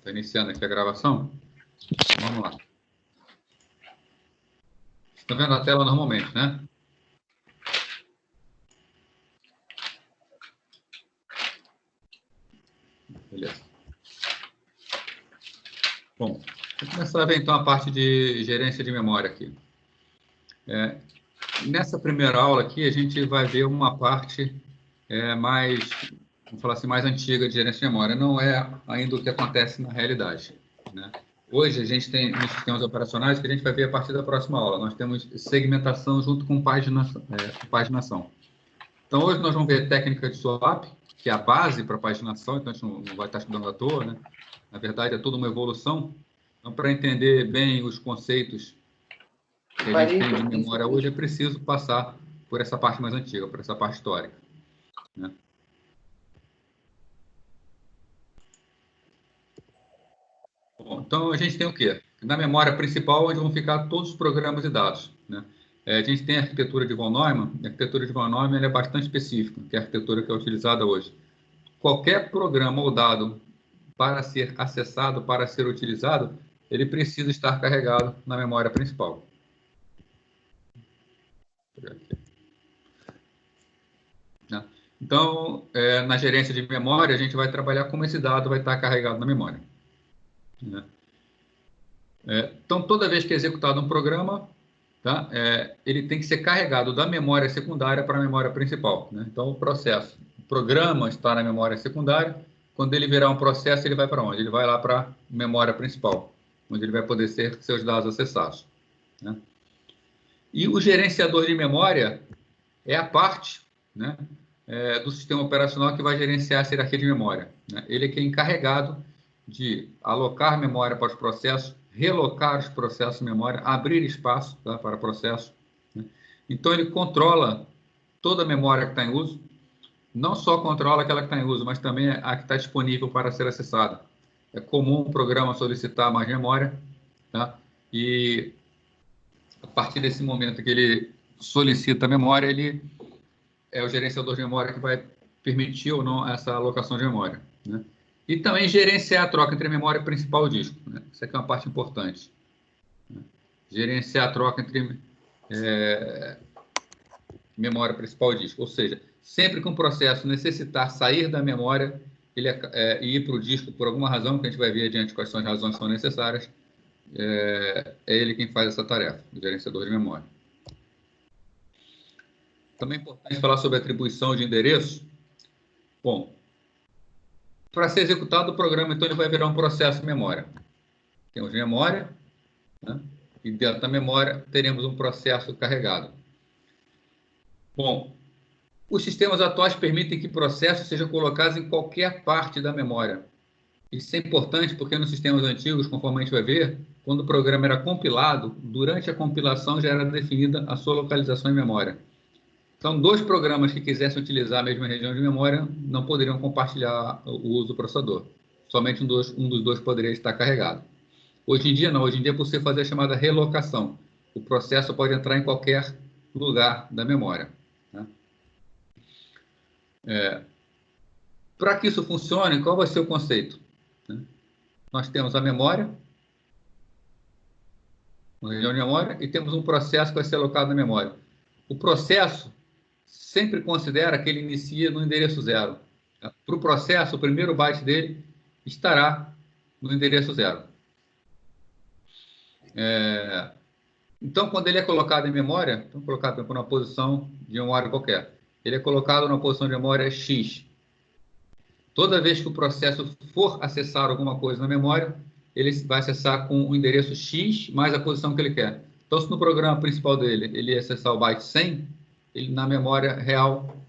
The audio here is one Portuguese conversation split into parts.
Está iniciando aqui a gravação. Vamos lá. Estão vendo a tela normalmente, né? Beleza. Bom, vou começar a ver então a parte de gerência de memória aqui. Nessa primeira aula aqui, a gente vai ver uma parte mais, vamos falar assim, mais antiga de gerência de memória. Não é ainda o que acontece na realidade, né? Hoje, a gente tem nos sistemas operacionais, que a gente vai ver a partir da próxima aula. Nós temos segmentação junto com paginação. Então, hoje nós vamos ver técnica de swap, que é a base para paginação, então a gente não vai estar estudando à toa, né? Na verdade, é toda uma evolução. Então, para entender bem os conceitos que a gente tem de memória hoje, é preciso passar por essa parte mais antiga, por essa parte histórica, né? Bom, então, a gente tem o quê? Na memória principal, onde vão ficar todos os programas e dados, né? A gente tem a arquitetura de von Neumann, e a arquitetura de von Neumann ela é bastante específica, que é a arquitetura que é utilizada hoje. Qualquer programa ou dado para ser acessado, para ser utilizado, ele precisa estar carregado na memória principal. Então, na gerência de memória, a gente vai trabalhar como esse dado vai estar carregado na memória. Então, toda vez que é executado um programa, tá? Ele tem que ser carregado da memória secundária para a memória principal, né? Então, o programa está na memória secundária. Quando ele virar um processo, ele vai para onde? Ele vai lá para a memória principal, onde ele vai poder ter seus dados acessados, né? E o gerenciador de memória é a parte, né, do sistema operacional que vai gerenciar essa hierarquia de memória, né? Ele é que é encarregado de alocar memória para os processos, relocar os processos de memória, abrir espaço, tá, para processos, né? Então, ele controla toda a memória que está em uso, não só controla aquela que está em uso, mas também a que está disponível para ser acessada. É comum o programa solicitar mais memória, tá? E a partir desse momento que ele solicita a memória, ele é o gerenciador de memória que vai permitir ou não essa alocação de memória, né? E também gerenciar a troca entre a memória principal e o disco, né? Isso aqui é uma parte importante, né? Gerenciar a troca entre memória principal e disco. Ou seja, sempre que um processo necessitar sair da memória e ir para o disco por alguma razão, que a gente vai ver adiante quais são as razões que são necessárias, é ele quem faz essa tarefa, o gerenciador de memória. Também é importante falar sobre atribuição de endereço. Bom, para ser executado o programa, então, ele vai virar um processo de memória. Temos memória, né? E dentro da memória teremos um processo carregado. Bom, os sistemas atuais permitem que processos sejam colocados em qualquer parte da memória. Isso é importante porque nos sistemas antigos, conforme a gente vai ver, quando o programa era compilado, durante a compilação já era definida a sua localização em memória. Então, dois programas que quisessem utilizar a mesma região de memória não poderiam compartilhar o uso do processador. Somente um dos dois poderia estar carregado. Hoje em dia, não. Hoje em dia é possível fazer a chamada relocação. O processo pode entrar em qualquer lugar da memória, né? Para que isso funcione, qual vai ser o conceito, né? Nós temos a memória, uma região de memória, e temos um processo que vai ser alocado na memória. O processo sempre considera que ele inicia no endereço 0. Para o processo, o primeiro byte dele estará no endereço 0. Então, quando ele é colocado em memória, então colocado por uma posição de memória qualquer, ele é colocado na posição de memória X. Toda vez que o processo for acessar alguma coisa na memória, ele vai acessar com o endereço X mais a posição que ele quer. Então, se no programa principal dele ele acessar o byte 100, ele na memória real,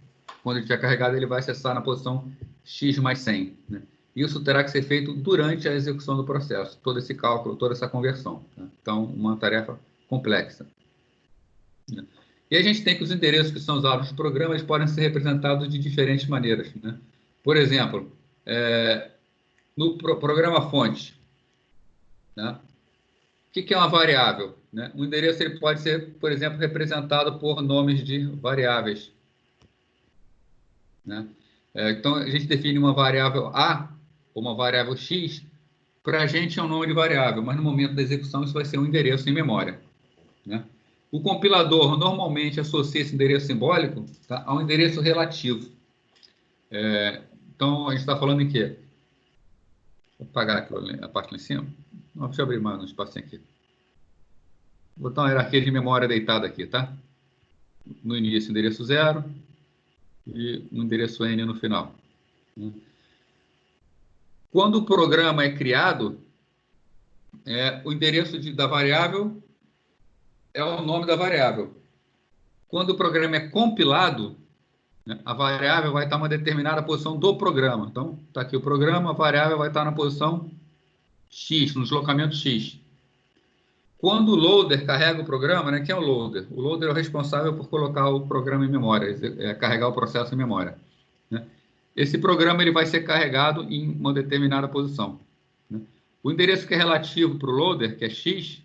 quando ele estiver carregado, ele vai acessar na posição X mais 100, né? Isso terá que ser feito durante a execução do processo, todo esse cálculo, toda essa conversão, tá? Então, uma tarefa complexa, né? E a gente tem que os endereços que são usados nos programas podem ser representados de diferentes maneiras, né? Por exemplo, no programa fonte, né? O que é uma variável, né? Um endereço ele pode ser, por exemplo, representado por nomes de variáveis, né? Então, a gente define uma variável A ou uma variável X para a gente é um nome de variável, mas no momento da execução isso vai ser um endereço em memória, né? O compilador normalmente associa esse endereço simbólico, tá, a um endereço relativo. Então, a gente está falando em quê? Vou apagar a parte lá em cima. Não, deixa eu abrir mais um espacinho aqui. Vou botar uma hierarquia de memória deitada aqui, tá? No início, endereço 0 e um endereço N no final. Quando o programa é criado, o endereço da variável é o nome da variável. Quando o programa é compilado, né, a variável vai estar em uma determinada posição do programa. Então, está aqui o programa, a variável vai estar na posição X, no deslocamento X. Quando o loader carrega o programa, né, quem é o loader? O loader é o responsável por colocar o programa em memória, carregar o processo em memória, né? Esse programa ele vai ser carregado em uma determinada posição, né? O endereço que é relativo para o loader, que é X,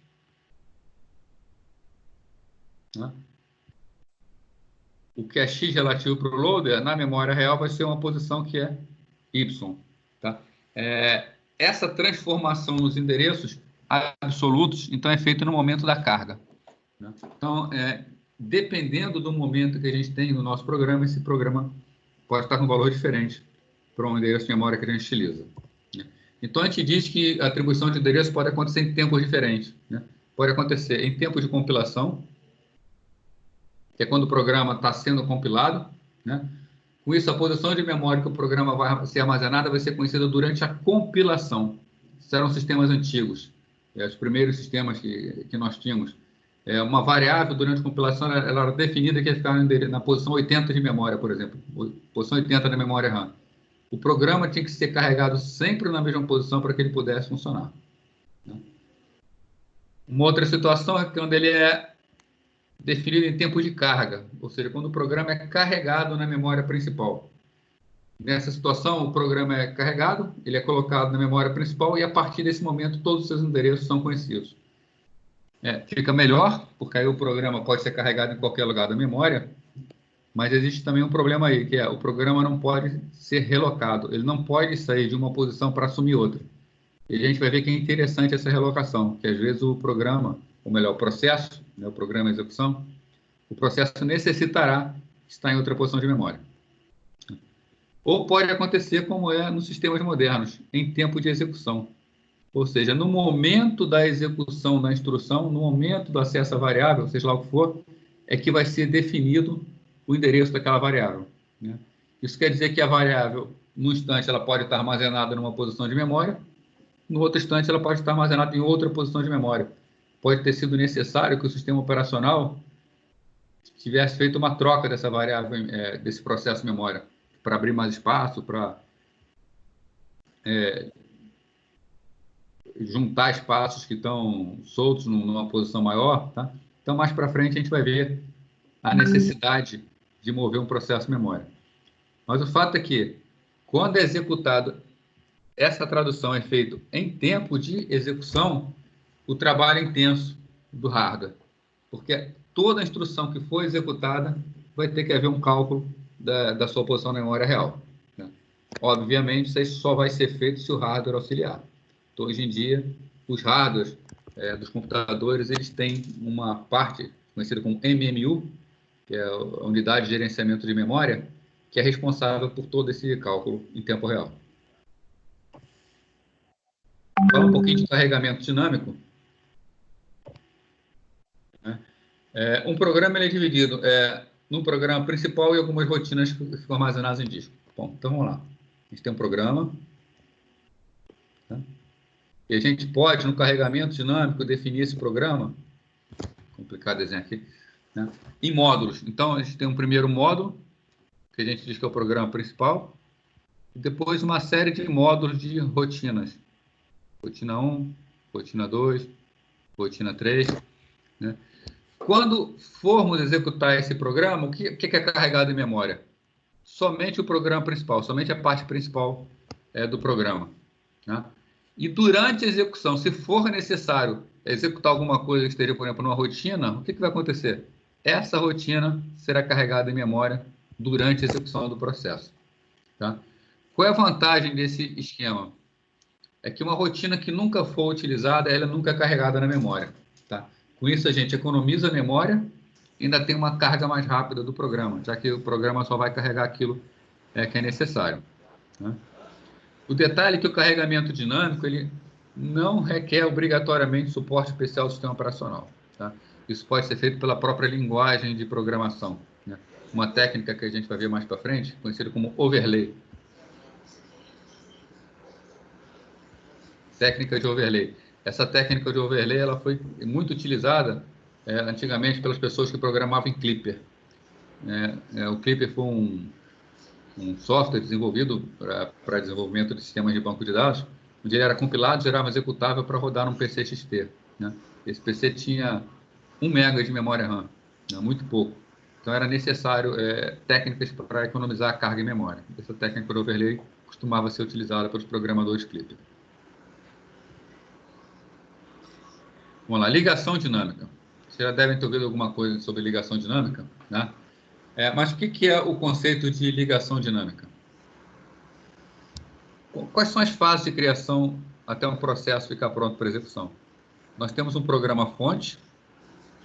né? O que é X relativo para o loader, na memória real, vai ser uma posição que é Y. Tá? Essa transformação nos endereços absolutos, então, é feita no momento da carga, né? Então, dependendo do momento que a gente tem no nosso programa, esse programa pode estar com um valor diferente para um endereço de memória que a gente utiliza, né? Então, a gente diz que a atribuição de endereço pode acontecer em tempos diferentes, né? Pode acontecer em tempo de compilação, que é quando o programa está sendo compilado, né? Com isso, a posição de memória que o programa vai ser armazenada vai ser conhecida durante a compilação. Esses eram sistemas antigos, os primeiros sistemas que nós tínhamos. Uma variável durante a compilação ela era definida que ia ficar na posição 80 de memória, por exemplo, posição 80 da memória RAM. O programa tinha que ser carregado sempre na mesma posição para que ele pudesse funcionar, né? Uma outra situação é quando ele é definido em tempo de carga, ou seja, quando o programa é carregado na memória principal. Nessa situação, o programa é carregado, ele é colocado na memória principal e, a partir desse momento, todos os seus endereços são conhecidos. Fica melhor, porque aí o programa pode ser carregado em qualquer lugar da memória, mas existe também um problema aí, que o programa não pode ser relocado, ele não pode sair de uma posição para assumir outra. E a gente vai ver que é interessante essa relocação, que às vezes o programa, ou melhor, o processo, né, o programa de execução, o processo necessitará estar em outra posição de memória. Ou pode acontecer como é nos sistemas modernos, em tempo de execução. Ou seja, no momento da execução da instrução, no momento do acesso à variável, seja lá o que for, é que vai ser definido o endereço daquela variável, né? Isso quer dizer que a variável, no instante, ela pode estar armazenada numa posição de memória, no outro instante, ela pode estar armazenada em outra posição de memória. Pode ter sido necessário que o sistema operacional tivesse feito uma troca dessa variável, desse processo de memória, para abrir mais espaço, para juntar espaços que estão soltos numa posição maior, tá? Então, mais para frente, a gente vai ver a necessidade de mover um processo de memória. Mas o fato é que, quando é executado, essa tradução é feita em tempo de execução, o trabalho é intenso do hardware, porque toda a instrução que for executada vai ter que haver um cálculo da sua posição na memória real, né? Obviamente, isso aí só vai ser feito se o hardware auxiliar. Então, hoje em dia, os hardwares dos computadores, eles têm uma parte conhecida como MMU, que é a Unidade de Gerenciamento de Memória, que é responsável por todo esse cálculo em tempo real. Fala um pouquinho de carregamento dinâmico, né? Um programa ele é dividido no programa principal e algumas rotinas que ficam armazenadas em disco. Bom, então vamos lá. A gente tem um programa, tá? E a gente pode, no carregamento dinâmico, definir esse programa, complicado desenhar aqui, né, em módulos. Então, a gente tem um primeiro módulo, que a gente diz que é o programa principal, e depois uma série de módulos de rotinas. Rotina 1, rotina 2, rotina 3, né? Quando formos executar esse programa, o que é carregado em memória? Somente o programa principal, somente a parte principal do programa, né? E durante a execução, se for necessário executar alguma coisa que esteja, por exemplo, numa rotina, o que vai acontecer? Essa rotina será carregada em memória durante a execução do processo, tá? Qual é a vantagem desse esquema? é que uma rotina que nunca for utilizada, ela nunca é carregada na memória. Tá? Com isso, a gente economiza a memória e ainda tem uma carga mais rápida do programa, já que o programa só vai carregar aquilo que é necessário. Né? O detalhe é que o carregamento dinâmico ele não requer obrigatoriamente suporte especial do sistema operacional. Tá? Isso pode ser feito pela própria linguagem de programação. Né? Uma técnica que a gente vai ver mais para frente, conhecida como overlay. Técnica de overlay. Essa técnica de overlay ela foi muito utilizada antigamente pelas pessoas que programavam em Clipper. O Clipper foi um software desenvolvido para desenvolvimento de sistemas de banco de dados, onde ele era compilado, gerava executável para rodar num PC XT. Né? Esse PC tinha 1 MB de memória RAM, né? Muito pouco. Então, era necessário técnicas para economizar a carga em memória. Essa técnica de overlay costumava ser utilizada pelos programadores Clipper. Vamos lá, ligação dinâmica. Vocês já devem ter ouvido alguma coisa sobre ligação dinâmica, né? Mas o que é o conceito de ligação dinâmica? Quais são as fases de criação até um processo ficar pronto para execução? Nós temos um programa-fonte,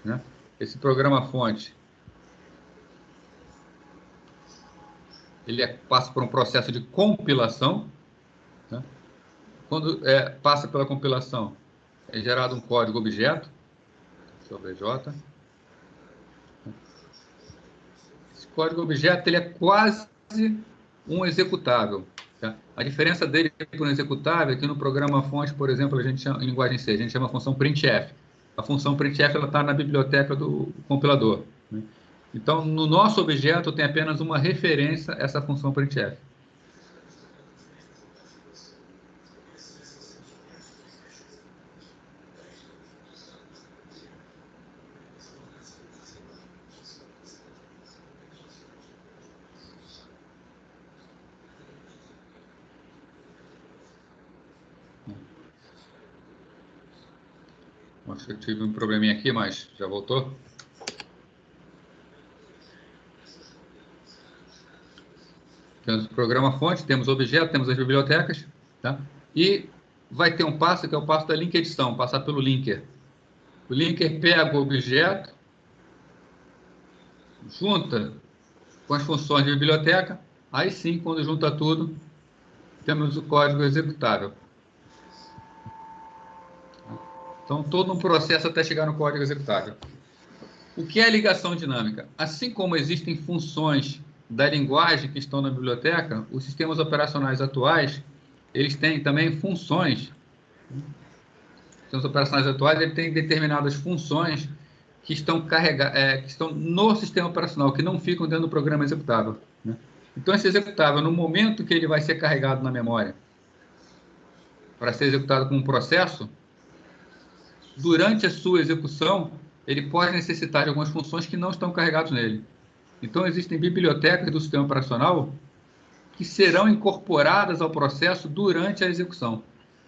né? Esse programa-fonte ele passa por um processo de compilação. Né? Quando passa pela compilação, é gerado um código objeto, OBJ. Esse código objeto ele é quase um executável. Tá? A diferença dele para um executável é que no programa-fonte, por exemplo, a gente chama, em linguagem C, a gente chama a função printf. A função printf está na biblioteca do compilador. Né? Então, no nosso objeto tem apenas uma referência a essa função printf. Acho que eu tive um probleminha aqui, mas já voltou. Temos o programa-fonte, temos o objeto, temos as bibliotecas, tá? E vai ter um passo que é o passo da link edição, passar pelo linker. O linker pega o objeto, junta com as funções de biblioteca, aí sim, quando junta tudo, temos o código executável. Então, todo um processo até chegar no código executável. O que é ligação dinâmica? Assim como existem funções da linguagem que estão na biblioteca, os sistemas operacionais atuais, eles têm também funções. Os sistemas operacionais atuais eles têm determinadas funções que estão que estão no sistema operacional, que não ficam dentro do programa executável. Né? Então, esse executável, no momento que ele vai ser carregado na memória, para ser executado como um processo, durante a sua execução, ele pode necessitar de algumas funções que não estão carregadas nele. Então, existem bibliotecas do sistema operacional que serão incorporadas ao processo durante a execução.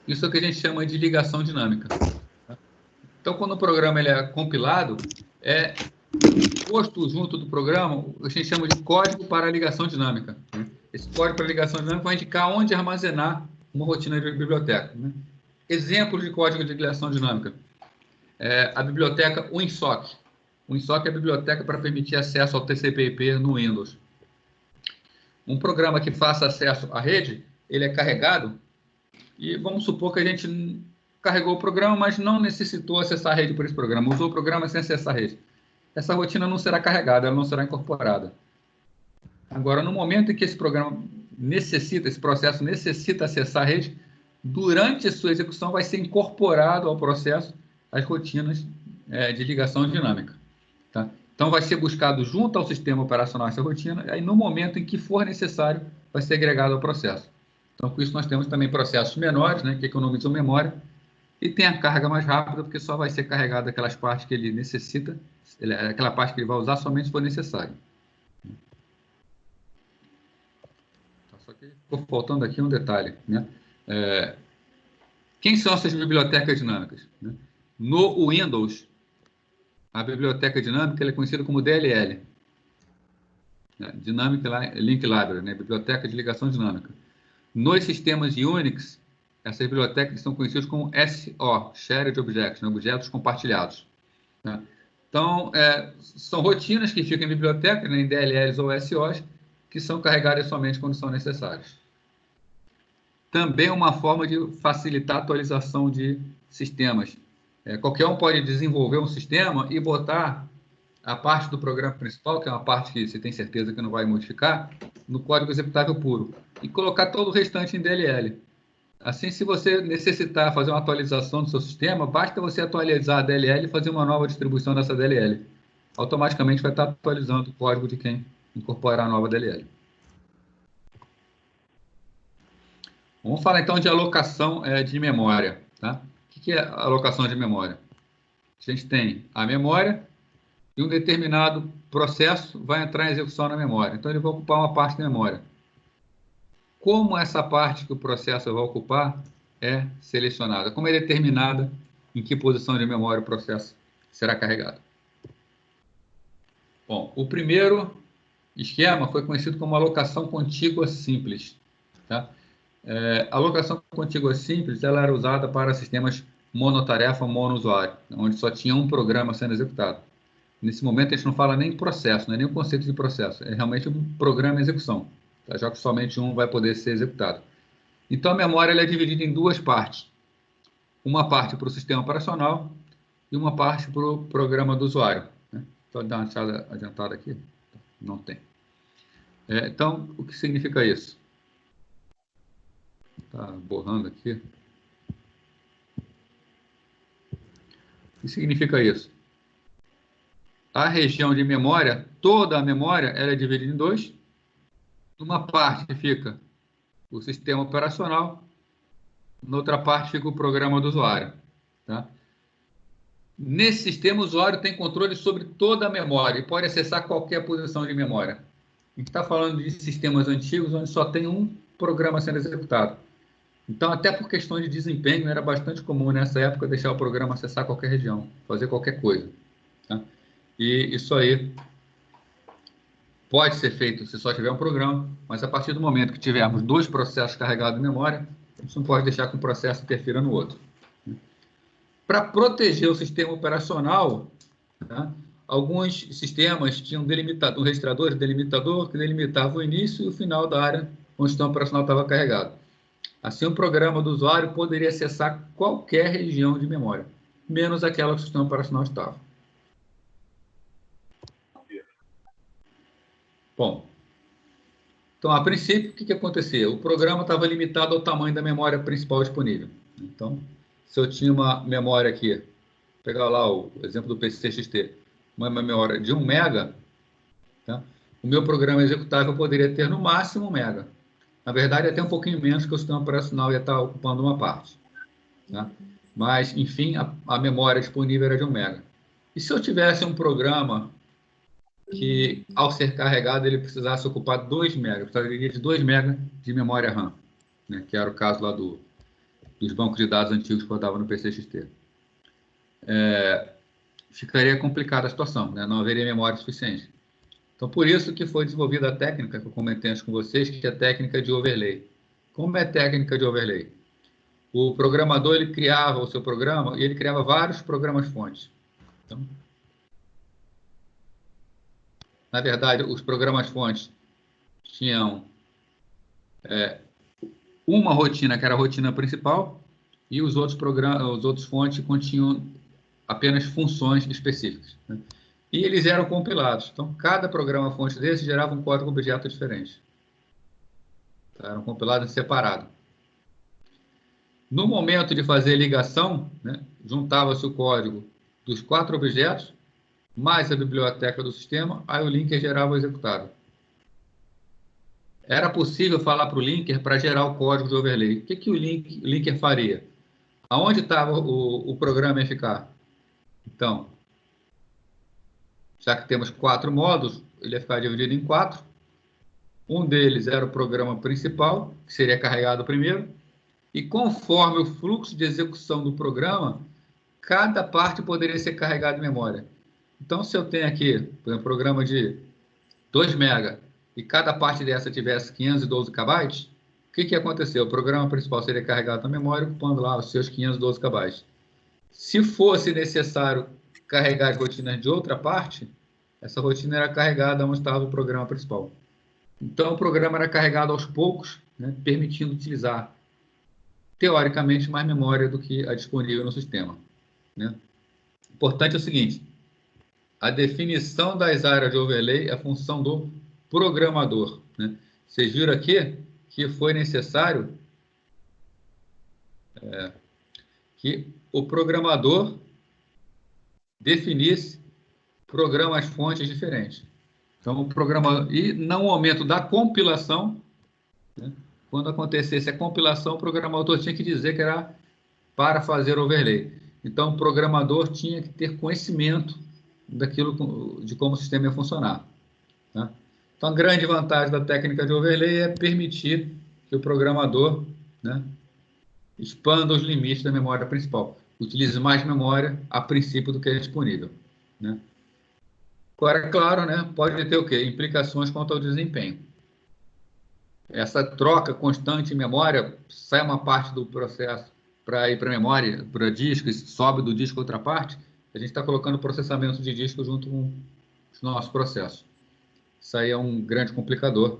Isso é o que a gente chama de ligação dinâmica. Então, quando o programa ele é compilado, posto junto do programa, a gente chama de código para ligação dinâmica. Esse código para ligação dinâmica vai indicar onde armazenar uma rotina de biblioteca. Exemplos de código de ligação dinâmica. A biblioteca WinSock. WinSock é a biblioteca para permitir acesso ao TCP/IP no Windows. Um programa que faça acesso à rede, ele é carregado e vamos supor que a gente carregou o programa, mas não necessitou acessar a rede por esse programa, usou o programa sem acessar a rede. Essa rotina não será carregada, ela não será incorporada. Agora, no momento em que esse programa necessita, esse processo necessita acessar a rede, durante a sua execução vai ser incorporado ao processo as rotinas de ligação dinâmica. Tá? Então, vai ser buscado junto ao sistema operacional essa rotina, e aí no momento em que for necessário, vai ser agregado ao processo. Então, com isso, nós temos também processos menores, né, que economizam memória, e tem a carga mais rápida, porque só vai ser carregado aquelas partes que ele necessita, aquela parte que ele vai usar somente se for necessário. Só que ficou faltando aqui um detalhe. Né? Quem são essas bibliotecas dinâmicas? Né? No Windows, a biblioteca dinâmica é conhecida como DLL. Né? Dynamic Link Library, né? Biblioteca de ligação dinâmica. Nos sistemas de Unix, Essas bibliotecas são conhecidas como SO, Shared Objects, né? Objetos compartilhados. Né? Então, são rotinas que ficam em bibliotecas, né, em DLLs ou SOs, que são carregadas somente quando são necessárias. Também é uma forma de facilitar a atualização de sistemas. Qualquer um pode desenvolver um sistema e botar a parte do programa principal, que é uma parte que você tem certeza que não vai modificar, no código executável puro, e colocar todo o restante em DLL. Assim, se você necessitar fazer uma atualização do seu sistema, basta você atualizar a DLL e fazer uma nova distribuição dessa DLL. Automaticamente vai estar atualizando o código de quem incorporar a nova DLL. Vamos falar então de alocação de memória. Tá? O que é alocação de memória? A gente tem a memória e um determinado processo vai entrar em execução na memória. Então, ele vai ocupar uma parte da memória. Como essa parte que o processo vai ocupar é selecionada? Como é determinada em que posição de memória o processo será carregado? Bom, o primeiro esquema foi conhecido como alocação contígua simples. Tá? A alocação contígua simples ela era usada para sistemas monotarefa, monousuário, onde só tinha um programa sendo executado. Nesse momento, a gente não fala nem processo, não é nem o conceito de processo, é realmente um programa em execução, tá? Já que somente um vai poder ser executado. Então, a memória ela é dividida em duas partes. Uma parte para o sistema operacional e uma parte para o programa do usuário. Né? Então, dar uma adiantada aqui. Não tem. Então, o que significa isso? Está borrando aqui. O que significa isso? A região de memória, toda a memória, ela é dividida em dois. Uma parte fica o sistema operacional, na outra parte fica o programa do usuário. Tá? Nesse sistema, o usuário tem controle sobre toda a memória e pode acessar qualquer posição de memória. A gente está falando de sistemas antigos onde só tem um programa sendo executado. Então, até por questão de desempenho, era bastante comum nessa época deixar o programa acessar qualquer região, fazer qualquer coisa. Tá? E isso aí pode ser feito se só tiver um programa, mas a partir do momento que tivermos dois processos carregados em memória, a gente não pode deixar que um processo interfira no outro. Para proteger o sistema operacional, tá, alguns sistemas tinham um registrador delimitador que delimitava o início e o final da área onde o sistema operacional estava carregado. Assim, o programa do usuário poderia acessar qualquer região de memória, menos aquela que o sistema operacional estava. Bom, então, a princípio, o que acontecia? O programa estava limitado ao tamanho da memória principal disponível. Então, se eu tinha uma memória aqui, vou pegar lá o exemplo do PCXT, uma memória de 1 mega, tá? O meu programa executável poderia ter no máximo 1 mega. Na verdade, até um pouquinho menos, que o sistema operacional ia estar ocupando uma parte. Tá? Mas, enfim, a memória disponível era de 1 mega. E se eu tivesse um programa que, ao ser carregado, ele precisasse ocupar 2 MB, precisaria de 2 MB de memória RAM, né, que era o caso lá dos bancos de dados antigos que rodavam no PCXT. Ficaria complicada a situação, né, não haveria memória suficiente. Então, por isso que foi desenvolvida a técnica que eu comentei antes com vocês, que é a técnica de overlay. Como é a técnica de overlay? O programador ele criava o seu programa e ele criava vários programas-fontes. Então, na verdade, os programas-fontes tinham uma rotina que era a rotina principal e os outros fontes continham apenas funções específicas. Né? E eles eram compilados. Então, cada programa-fonte desse gerava um código objeto diferente. Tá? Eram compilados em separado. No momento de fazer a ligação, né, juntava-se o código dos 4 objetos, mais a biblioteca do sistema, aí o linker gerava o executável. Era possível falar para o linker para gerar o código de overlay. O que o linker faria? Aonde estava o programa ia ficar? Então, já que temos 4 módulos, ele ia ficar dividido em 4. Um deles era o programa principal, que seria carregado primeiro. E conforme o fluxo de execução do programa, cada parte poderia ser carregada em memória. Então, se eu tenho aqui, por exemplo, um programa de 2 MB e cada parte dessa tivesse 512 KB, que aconteceu? O programa principal seria carregado na memória, ocupando lá os seus 512 KB. Se fosse necessário carregar as rotinas de outra parte, essa rotina era carregada onde estava o programa principal. Então, o programa era carregado aos poucos, né, permitindo utilizar, teoricamente, mais memória do que a disponível no sistema. Né? Importante é o seguinte, a definição das áreas de overlay é função do programador. Né? Vocês viram aqui que foi necessário que o programador definisse programas-fontes diferentes. Então, o programa... E no momento da compilação, né, quando acontecesse a compilação, o programador tinha que dizer que era para fazer overlay. Então, o programador tinha que ter conhecimento daquilo, de como o sistema ia funcionar. Tá? Então, a grande vantagem da técnica de overlay é permitir que o programador, né, expanda os limites da memória principal. Utilize mais memória, a princípio, do que é disponível. Né? Agora, claro, né, pode ter o quê? Implicações quanto ao desempenho. Essa troca constante em memória, sai uma parte do processo para ir para a memória, para disco, sobe do disco outra parte, a gente está colocando processamento de disco junto com os nossos processos. Isso aí é um grande complicador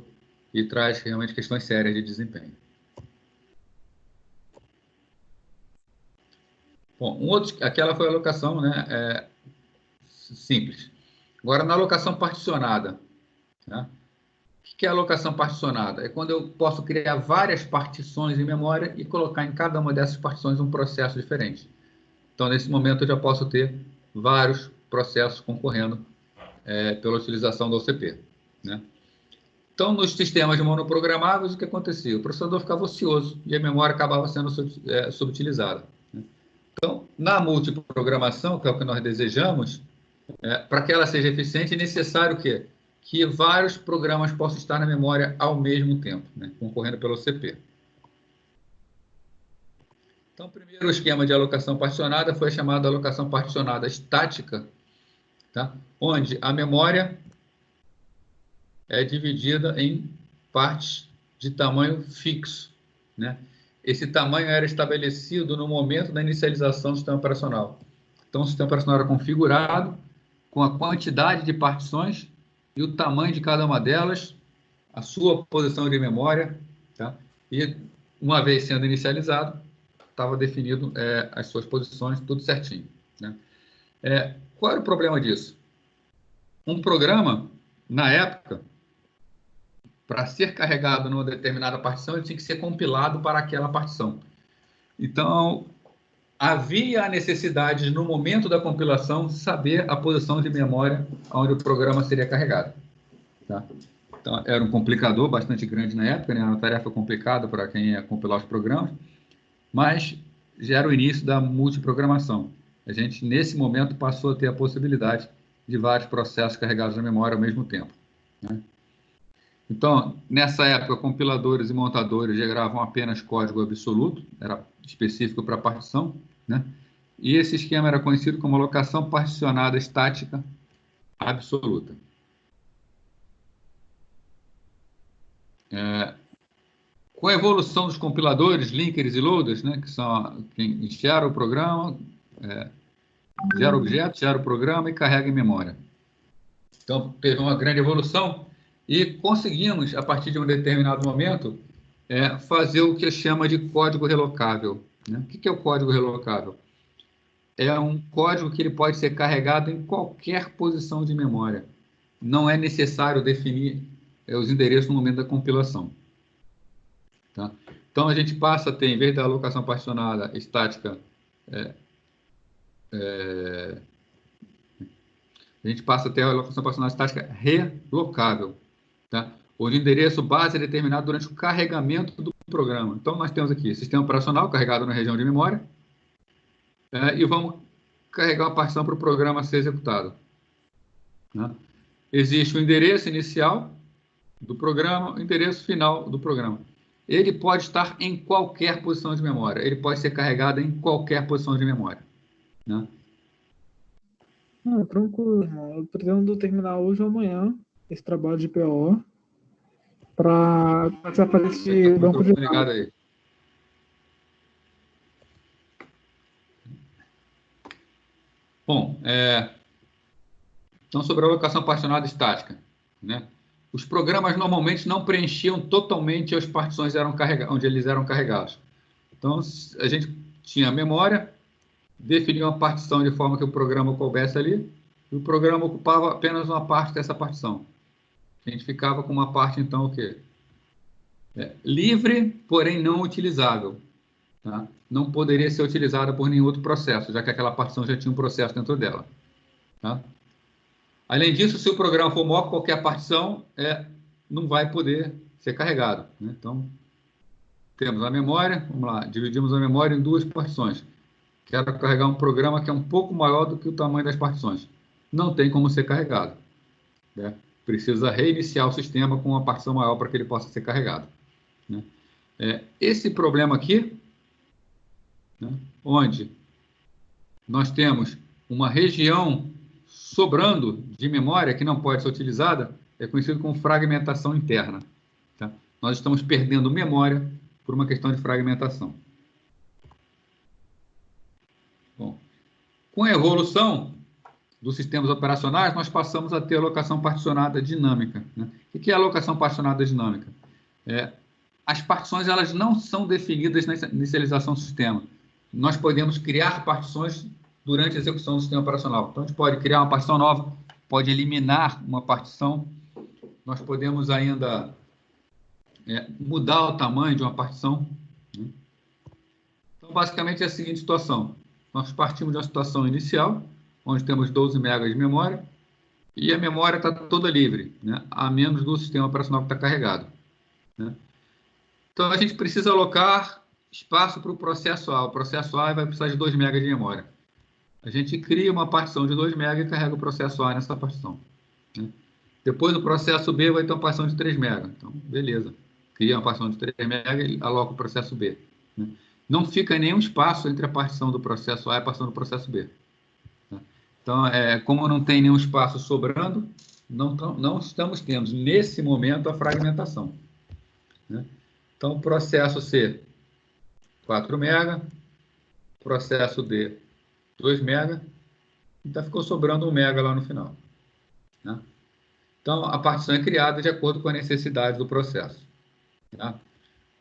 e traz realmente questões sérias de desempenho. Bom, aquela foi a alocação, né, simples. Agora, na alocação particionada, né? O que é alocação particionada? É quando eu posso criar várias partições em memória e colocar em cada uma dessas partições um processo diferente. Então, nesse momento, eu já posso ter vários processos concorrendo pela utilização do OCP. Né? Então, nos sistemas monoprogramáveis, o que acontecia? O processador ficava ocioso e a memória acabava sendo subutilizada. Né? Então, na multiprogramação, que é o que nós desejamos, para que ela seja eficiente, é necessário o quê? Que vários programas possam estar na memória ao mesmo tempo, né? Concorrendo pelo OCP. Então, o primeiro esquema de alocação particionada foi chamado de alocação particionada estática, tá? Onde a memória é dividida em partes de tamanho fixo. Né? Esse tamanho era estabelecido no momento da inicialização do sistema operacional. Então, o sistema operacional era configurado com a quantidade de partições e o tamanho de cada uma delas, a sua posição de memória, tá? E uma vez sendo inicializado, estava definido as suas posições, tudo certinho. Né? Qual era o problema disso? Um programa, na época, para ser carregado numa determinada partição, ele tinha que ser compilado para aquela partição. Então, havia a necessidade, no momento da compilação, saber a posição de memória onde o programa seria carregado. Tá? Então, era um complicador bastante grande na época, né? Era uma tarefa complicada para quem ia compilar os programas, mas já era o início da multiprogramação. A gente, nesse momento, passou a ter a possibilidade de vários processos carregados na memória ao mesmo tempo. Né? Então, nessa época, compiladores e montadores geravam apenas código absoluto, era específico para partição, né? E esse esquema era conhecido como alocação particionada estática absoluta. Com a evolução dos compiladores, linkers e loaders, né, que são quem gera o programa, gera objetos, gera o programa e carrega em memória. Então, teve uma grande evolução e conseguimos, a partir de um determinado momento, fazer o que chama de código relocável. Né? O que é o código relocável? É um código que ele pode ser carregado em qualquer posição de memória. Não é necessário definir os endereços no momento da compilação. Tá? Então, a gente passa a ter, em vez da alocação particionada estática, a gente passa a ter a alocação particionada estática relocável. Tá? O endereço base é determinado durante o carregamento do programa. Então, nós temos aqui sistema operacional carregado na região de memória e vamos carregar uma partição para o programa ser executado. Né? Existe o endereço inicial do programa, o endereço final do programa. Ele pode estar em qualquer posição de memória. Ele pode ser carregado em qualquer posição de memória. Né? Tranquilo, irmão. Eu pretendo terminar hoje ou amanhã esse trabalho de PO. para fazer esse banco de dados. Aí. Bom, então sobre a alocação particionada estática, né? Os programas normalmente não preenchiam totalmente as partições onde eles eram carregados. Então, a gente tinha a memória, definia uma partição de forma que o programa coubesse ali, e o programa ocupava apenas uma parte dessa partição. A gente ficava com uma parte, então, o quê? Livre, porém não utilizável. Tá? Não poderia ser utilizada por nenhum outro processo, já que aquela partição já tinha um processo dentro dela. Tá? Além disso, se o programa for maior que qualquer partição, não vai poder ser carregado. Né? Então, temos a memória, vamos lá, dividimos a memória em duas partições. Quero carregar um programa que é um pouco maior do que o tamanho das partições. Não tem como ser carregado. Né? Precisa reiniciar o sistema com uma partição maior para que ele possa ser carregado. Né? Esse problema aqui, né, onde nós temos uma região sobrando de memória que não pode ser utilizada, é conhecido como fragmentação interna. Tá? Nós estamos perdendo memória por uma questão de fragmentação. Bom, com a evolução dos sistemas operacionais, nós passamos a ter alocação particionada dinâmica. Né? O que é alocação particionada dinâmica? As partições elas não são definidas na inicialização do sistema. Nós podemos criar partições durante a execução do sistema operacional. Então, a gente pode criar uma partição nova, pode eliminar uma partição, nós podemos ainda mudar o tamanho de uma partição. Né? Então, basicamente, é a seguinte situação. Nós partimos de uma situação inicial, onde temos 12 MB de memória, e a memória está toda livre, né? A menos do sistema operacional que está carregado. Né? Então, a gente precisa alocar espaço para o processo A. O processo A vai precisar de 2 MB de memória. A gente cria uma partição de 2 MB e carrega o processo A nessa partição. Né? Depois, o processo B vai ter uma partição de 3 MB. Então, beleza. Cria uma partição de 3 MB e aloca o processo B. Né? Não fica nenhum espaço entre a partição do processo A e a partição do processo B. Né? Então, como não tem nenhum espaço sobrando, não estamos tendo, nesse momento, a fragmentação. Né? Então, o processo C, 4 MB, processo D, 2 MB, então ficou sobrando 1 MB lá no final. Né? Então, a partição é criada de acordo com a necessidade do processo. Tá?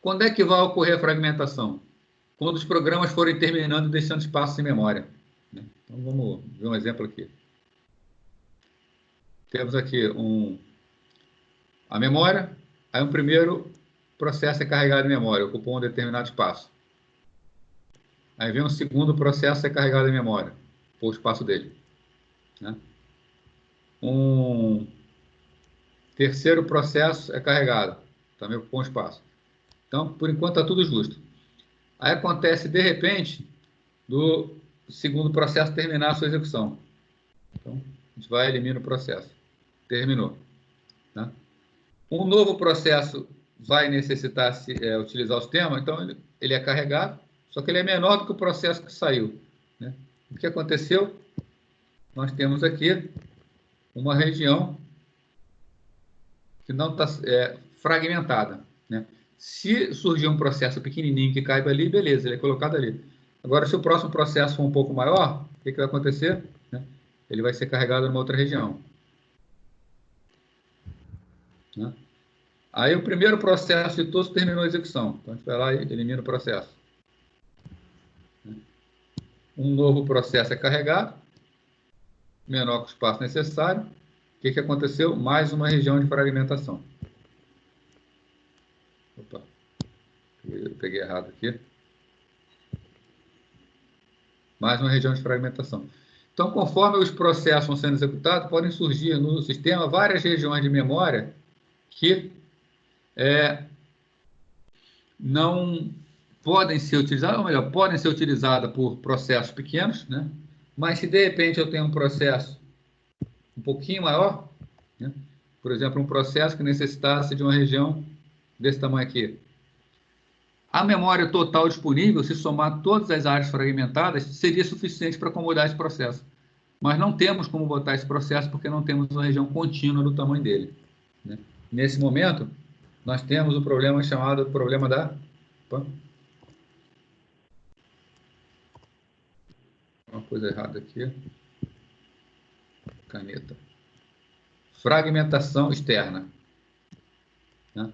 Quando é que vai ocorrer a fragmentação? Quando os programas forem terminando e deixando espaço em memória. Né? Então, vamos ver um exemplo aqui. Temos aqui a memória, aí o primeiro processo é carregado em memória, ocupou um determinado espaço. Aí vem um segundo processo é carregado em memória, por espaço dele. Né? Um terceiro processo é carregado, também ocupou um espaço. Então, por enquanto, está tudo justo. Aí acontece, de repente, do segundo processo terminar a sua execução. Então, a gente vai e elimina o processo. Terminou. Tá? Um novo processo vai necessitar utilizar o sistema, então ele é carregado, só que ele é menor do que o processo que saiu. Né? O que aconteceu? Nós temos aqui uma região que não está fragmentada. Né? Se surgir um processo pequenininho que caiba ali, beleza, ele é colocado ali. Agora, se o próximo processo for um pouco maior, o que vai acontecer? Né? Ele vai ser carregado numa outra região. Né? Aí o primeiro processo de todos terminou a execução. Então, a gente vai lá e elimina o processo. Um novo processo é carregado, menor que o espaço necessário. O que aconteceu? Mais uma região de fragmentação. Opa, eu peguei errado aqui. Mais uma região de fragmentação. Então, conforme os processos vão sendo executados, podem surgir no sistema várias regiões de memória que não podem ser utilizadas, ou melhor, podem ser utilizadas por processos pequenos, né? Mas se de repente eu tenho um processo um pouquinho maior, né? Por exemplo, um processo que necessitasse de uma região desse tamanho aqui, a memória total disponível, se somar todas as áreas fragmentadas, seria suficiente para acomodar esse processo. Mas não temos como botar esse processo porque não temos uma região contínua do tamanho dele. Né? Nesse momento, nós temos o problema chamado problema da... Opa. Uma coisa errada aqui. Caneta. Fragmentação externa. Né?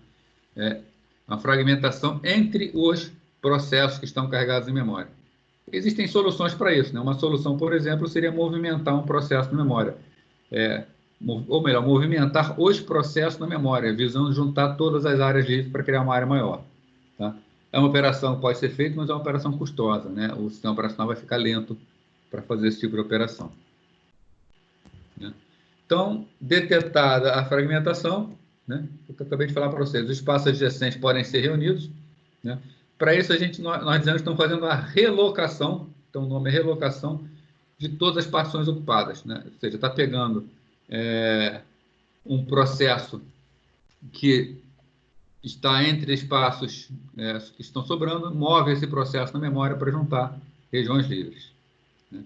A fragmentação entre os processos que estão carregados em memória. Existem soluções para isso. Né? Uma solução, por exemplo, seria movimentar um processo na memória. Ou melhor, movimentar os processos na memória, visando juntar todas as áreas livres para criar uma área maior. Tá? É uma operação que pode ser feita, mas é uma operação custosa. Né? O sistema operacional vai ficar lento para fazer esse tipo de operação. Né? Então, detetada a fragmentação, né? O que eu acabei de falar para vocês, os espaços adjacentes podem ser reunidos. Né? Para isso, nós dizemos que estamos fazendo a relocação, então o nome é relocação, de todas as partições ocupadas. Né? Ou seja, está pegando um processo que está entre espaços que estão sobrando, move esse processo na memória para juntar regiões livres. Né?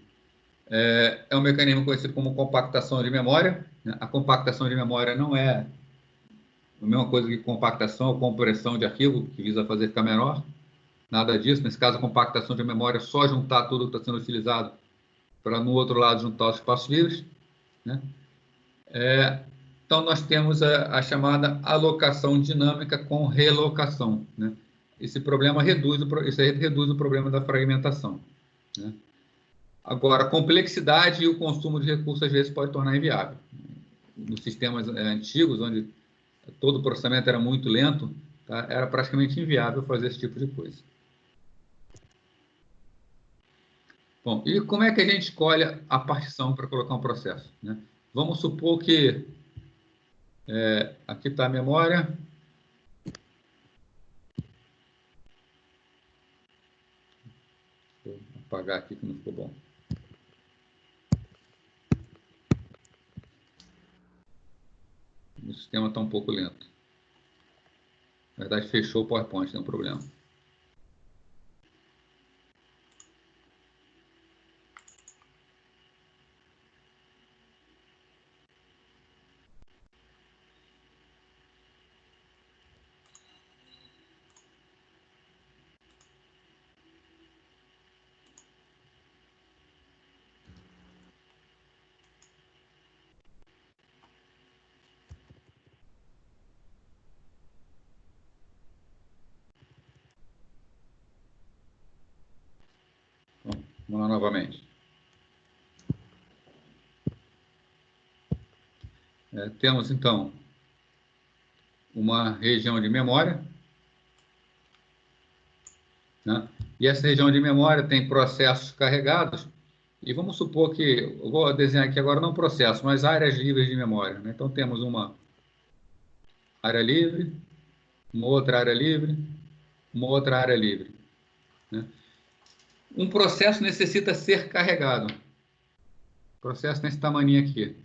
É um mecanismo conhecido como compactação de memória. Né? A compactação de memória não é a mesma coisa que compactação ou compressão de arquivo, que visa fazer ficar menor. Nada disso. Nesse caso, a compactação de memória é só juntar tudo que está sendo utilizado para, no outro lado, juntar os espaços livres. Né? Então, nós temos a chamada alocação dinâmica com relocação. Né? Esse problema reduz o problema da fragmentação. Né? Agora, a complexidade e o consumo de recursos, às vezes, pode tornar inviável. Nos sistemas antigos, onde todo o processamento era muito lento, tá? Era praticamente inviável fazer esse tipo de coisa. Bom, e como é que a gente escolhe a partição para colocar um processo? Né? Vamos supor que aqui está a memória. Vou apagar aqui que não ficou bom. O sistema está um pouco lento. Na verdade, fechou o PowerPoint, não tem problema. Vamos lá novamente. Temos, então, uma região de memória. Né? E essa região de memória tem processos carregados. E vamos supor que, eu vou desenhar aqui agora não processo, mas áreas livres de memória. Né? Então, temos uma área livre, uma outra área livre, uma outra área livre. Né? Um processo necessita ser carregado. O processo tem esse tamanho aqui.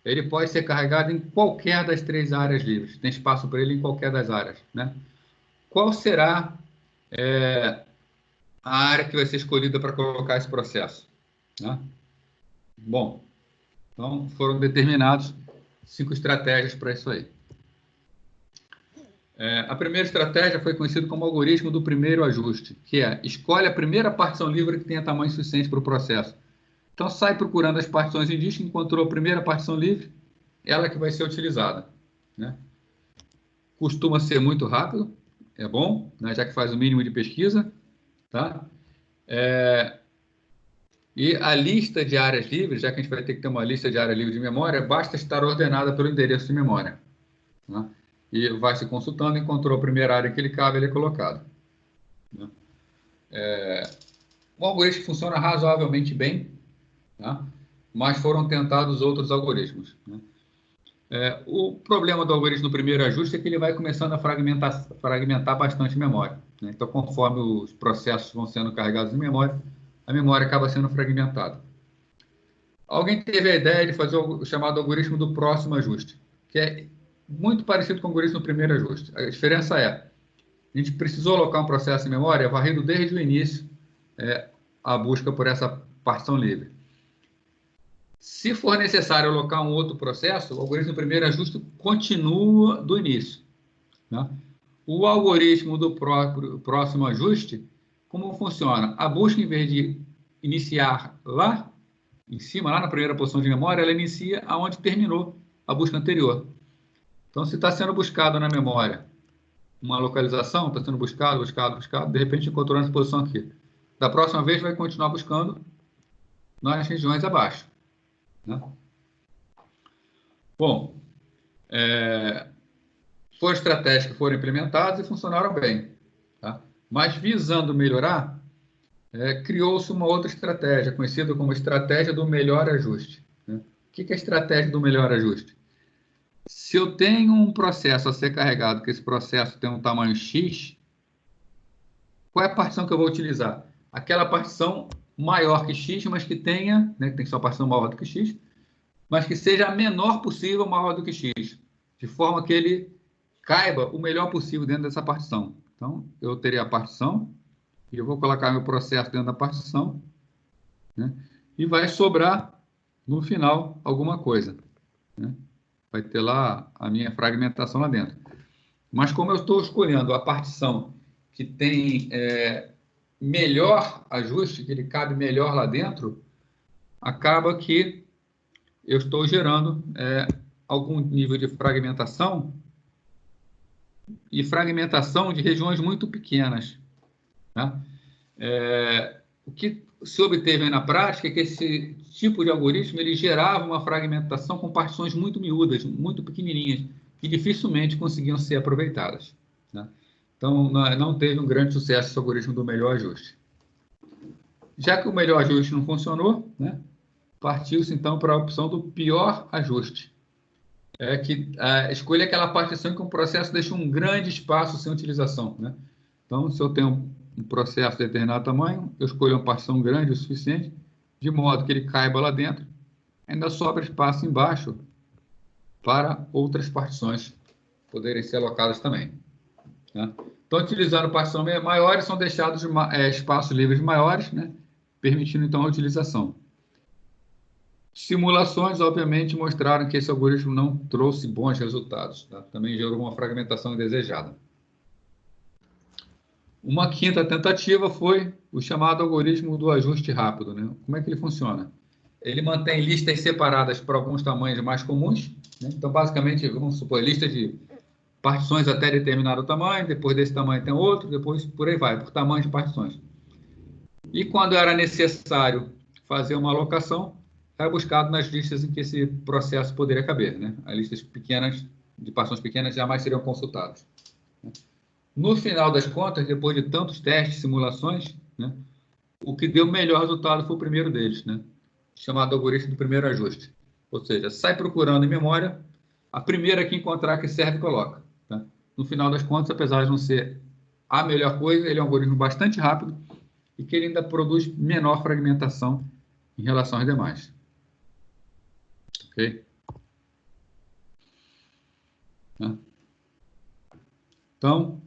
Ele pode ser carregado em qualquer das 3 áreas livres. Tem espaço para ele em qualquer das áreas. Né? Qual será a área que vai ser escolhida para colocar esse processo? Né? Bom, então foram determinados 5 estratégias para isso aí. A primeira estratégia foi conhecida como algoritmo do primeiro ajuste, que é escolhe a primeira partição livre que tenha tamanho suficiente para o processo. Então, sai procurando as partições em disco, encontrou a primeira partição livre, ela que vai ser utilizada. Né? Costuma ser muito rápido, é bom, né? Já que faz o mínimo de pesquisa. Tá? E a lista de áreas livres, já que a gente vai ter que ter uma lista de áreas livres de memória, basta estar ordenada pelo endereço de memória. Tá? E vai se consultando, encontrou a primeira área que ele cabe, ele é colocado. Né? Um algoritmo que funciona razoavelmente bem, tá? Mas foram tentados outros algoritmos. Né? O problema do algoritmo do primeiro ajuste é que ele vai começando a fragmentar bastante memória. Né? Então, conforme os processos vão sendo carregados em memória, a memória acaba sendo fragmentada. Alguém teve a ideia de fazer o chamado algoritmo do próximo ajuste, que é muito parecido com o algoritmo do primeiro ajuste. A diferença é, a gente precisou alocar um processo em memória, varrendo desde o início a busca por essa partição livre. Se for necessário alocar um outro processo, o algoritmo do primeiro ajuste continua do início. né? O algoritmo do próximo ajuste, como funciona? A busca, em vez de iniciar lá em cima, lá na primeira posição de memória, ela inicia aonde terminou a busca anterior. Então, se está sendo buscado na memória uma localização, está sendo buscado, de repente encontrou nessa posição aqui. Da próxima vez, vai continuar buscando nas regiões abaixo, né? Bom, foram estratégias que foram implementadas e funcionaram bem, tá? Mas, visando melhorar, criou-se uma outra estratégia, conhecida como estratégia do melhor ajuste, né? O que é a estratégia do melhor ajuste? Se eu tenho um processo a ser carregado, que esse processo tem um tamanho X, qual é a partição que eu vou utilizar? Aquela partição maior que X, mas que tenha, né, que tem que ser uma partição maior do que X, mas que seja a menor possível maior do que X, de forma que ele caiba o melhor possível dentro dessa partição. Então, eu teria a partição, e eu vou colocar meu processo dentro da partição, né, e vai sobrar, no final, alguma coisa, né? Vai ter lá a minha fragmentação lá dentro. Mas como eu estou escolhendo a partição que tem melhor ajuste, que ele cabe melhor lá dentro, acaba que eu estou gerando algum nível de fragmentação e fragmentação de regiões muito pequenas, tá? O que se obteve na prática é que esse tipo de algoritmo ele gerava uma fragmentação com partições muito miúdas, muito pequenininhas, que dificilmente conseguiam ser aproveitadas, né? Então, não teve um grande sucesso esse algoritmo do melhor ajuste. Já que o melhor ajuste não funcionou, né, partiu-se então para a opção do pior ajuste. Que escolha aquela partição que o processo deixa um grande espaço sem utilização, né? Então, se eu tenho um processo de determinado tamanho, eu escolho uma partição grande o suficiente, de modo que ele caiba lá dentro, ainda sobra espaço embaixo para outras partições poderem ser alocadas também, né? Então, utilizando partições maiores, são deixados espaços livres maiores, né, permitindo então a utilização. Simulações, obviamente, mostraram que esse algoritmo não trouxe bons resultados, tá? Também gerou uma fragmentação indesejada. Uma quinta tentativa foi o chamado algoritmo do ajuste rápido, né? Como é que ele funciona? Ele mantém listas separadas para alguns tamanhos mais comuns, né? Então, basicamente, vamos supor, lista de partições até determinado tamanho, depois desse tamanho tem outro, depois por aí vai, por tamanho de partições. E quando era necessário fazer uma alocação, era buscado nas listas em que esse processo poderia caber, né? As listas pequenas, de partições pequenas, jamais seriam consultadas. No final das contas, depois de tantos testes, simulações, né, o que deu o melhor resultado foi o primeiro deles, né, chamado algoritmo do primeiro ajuste. Ou seja, sai procurando em memória, a primeira que encontrar que serve, coloca, tá? No final das contas, apesar de não ser a melhor coisa, ele é um algoritmo bastante rápido e que ele ainda produz menor fragmentação em relação às demais. Ok? Então,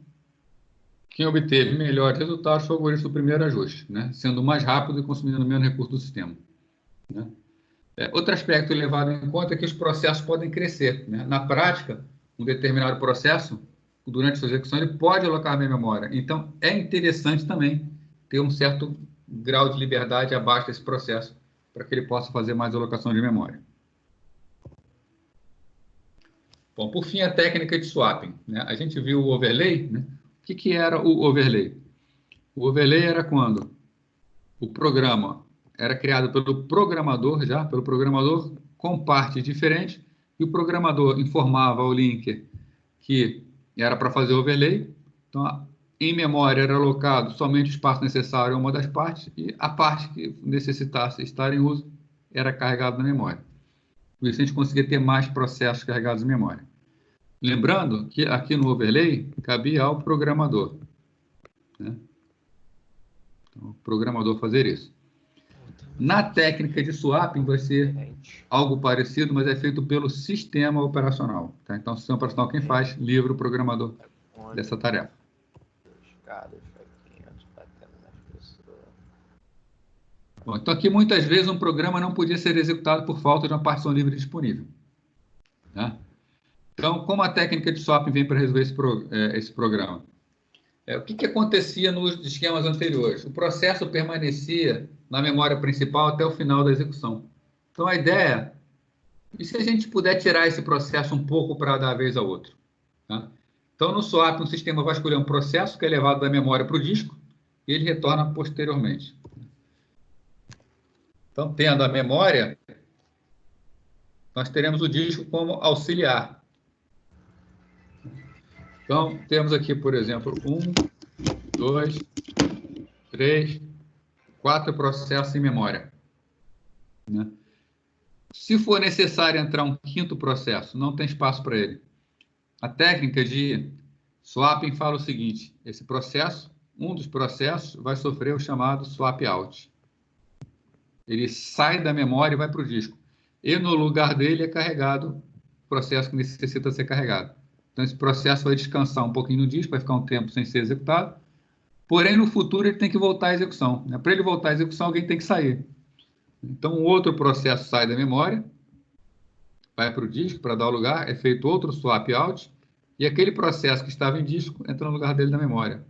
quem obteve melhores resultados foi o algoritmo do primeiro ajuste, né, sendo mais rápido e consumindo menos recursos do sistema, né? Outro aspecto levado em conta é que os processos podem crescer, né? Na prática, um determinado processo, durante sua execução, ele pode alocar na memória. Então, é interessante também ter um certo grau de liberdade abaixo desse processo para que ele possa fazer mais alocação de memória. Bom, por fim, a técnica de swapping, né? A gente viu o overlay, né? O que era o overlay? O overlay era quando o programa era criado pelo programador com partes diferentes, e o programador informava ao linker que era para fazer o overlay. Então, em memória era alocado somente o espaço necessário a uma das partes, e a parte que necessitasse estar em uso era carregada na memória. Por isso a gente conseguia ter mais processos carregados em memória. Lembrando que aqui no overlay cabia ao programador, né? Então, o programador fazer isso. Na técnica de swapping vai ser algo parecido, mas é feito pelo sistema operacional, tá? Então, o sistema operacional quem faz, livra o programador dessa tarefa. Bom, então aqui muitas vezes um programa não podia ser executado por falta de uma partição livre disponível, tá? Então, como a técnica de swapping vem para resolver esse programa? O que acontecia nos esquemas anteriores? O processo permanecia na memória principal até o final da execução. Então, a ideia, e se a gente puder tirar esse processo um pouco para dar vez ao outro? Tá? Então, no swap, um sistema vai escolher um processo que é levado da memória para o disco e ele retorna posteriormente. Então, tendo a memória, nós teremos o disco como auxiliar. Então, temos aqui, por exemplo, 1, 2, 3, 4 processos em memória. Né? Se for necessário entrar um quinto processo, não tem espaço para ele. A técnica de swapping fala o seguinte: esse processo, um dos processos, vai sofrer o chamado swap out. Ele sai da memória e vai para o disco. E no lugar dele é carregado o processo que necessita ser carregado. Então, esse processo vai descansar um pouquinho no disco, vai ficar um tempo sem ser executado. Porém, no futuro, ele tem que voltar à execução. Para ele voltar à execução, alguém tem que sair. Então, um outro processo sai da memória, vai para o disco para dar o lugar, é feito outro swap out, e aquele processo que estava em disco entra no lugar dele na memória.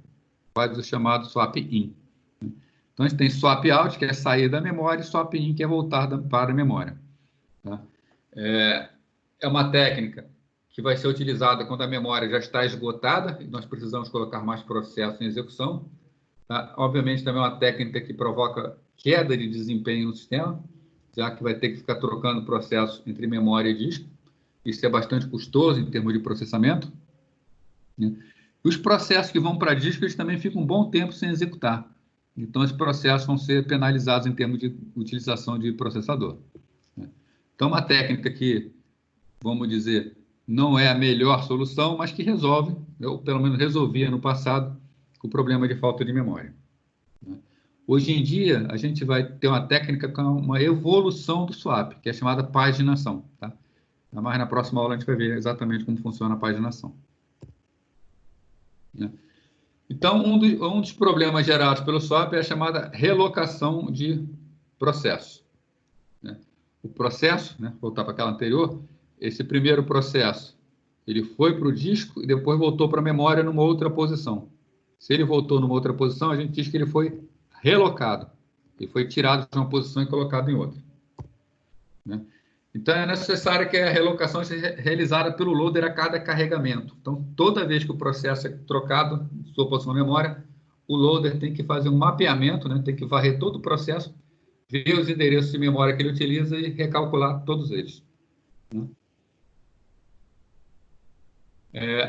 Faz o chamado swap in. Então, a gente tem swap out, que é sair da memória, e swap in, que é voltar para a memória. Tá? É uma técnica que vai ser utilizada quando a memória já está esgotada e nós precisamos colocar mais processos em execução. Tá? Obviamente, também é uma técnica que provoca queda de desempenho no sistema, já que vai ter que ficar trocando processos entre memória e disco. Isso é bastante custoso em termos de processamento. Né? Os processos que vão para disco, eles também ficam um bom tempo sem executar. Então, esses processos vão ser penalizados em termos de utilização de processador. Né? Então, uma técnica que, vamos dizer, não é a melhor solução, mas que resolve, eu pelo menos resolvia no passado, o problema de falta de memória. Hoje em dia, a gente vai ter uma técnica com uma evolução do swap, que é chamada paginação. Tá? Mas na próxima aula a gente vai ver exatamente como funciona a paginação. Então, um dos problemas gerados pelo swap é a chamada relocação de processo. O processo, voltar para aquela anterior, esse primeiro processo, ele foi para o disco e depois voltou para a memória numa outra posição. Se ele voltou numa outra posição, a gente diz que ele foi relocado. Ele foi tirado de uma posição e colocado em outra. Então, é necessário que a relocação seja realizada pelo loader a cada carregamento. Então, toda vez que o processo é trocado de sua posição na memória, o loader tem que fazer um mapeamento, tem que varrer todo o processo, ver os endereços de memória que ele utiliza e recalcular todos eles.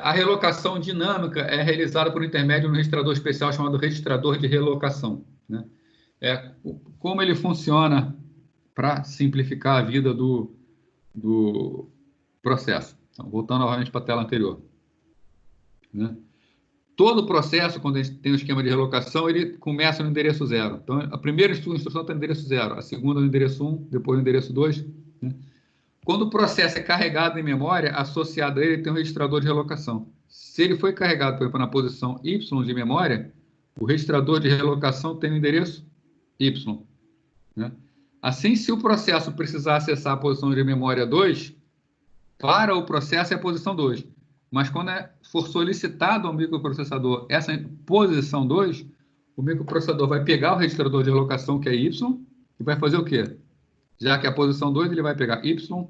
A relocação dinâmica é realizada por intermédio de um registrador especial chamado registrador de relocação. Como ele funciona para simplificar a vida do processo. Então, voltando novamente para a tela anterior. Todo processo, quando a gente tem um esquema de relocação, ele começa no endereço 0. Então, a primeira instrução está no endereço 0, a segunda no endereço 1, depois no endereço 2. Quando o processo é carregado em memória, associado a ele tem um registrador de relocação. Se ele foi carregado, por exemplo, na posição Y de memória, o registrador de relocação tem o endereço Y. Assim, se o processo precisar acessar a posição de memória 2, para o processo é a posição 2. Mas quando for solicitado ao microprocessador essa posição 2, o microprocessador vai pegar o registrador de relocação, que é Y, e vai fazer o quê? Já que é a posição 2, ele vai pegar Y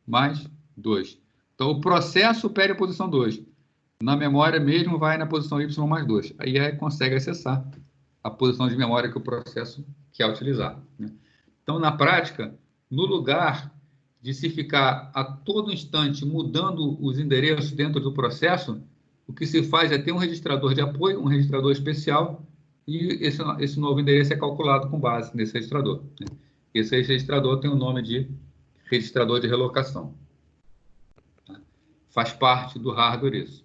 mais 2. Então, o processo pede a posição 2. Na memória mesmo, vai na posição Y mais 2. Aí consegue acessar a posição de memória que o processo quer utilizar. Então, na prática, no lugar de se ficar a todo instante mudando os endereços dentro do processo, o que se faz é ter um registrador de apoio, um registrador especial, e esse novo endereço é calculado com base nesse registrador. Esse registrador tem o nome de registrador de relocação. Faz parte do hardware isso.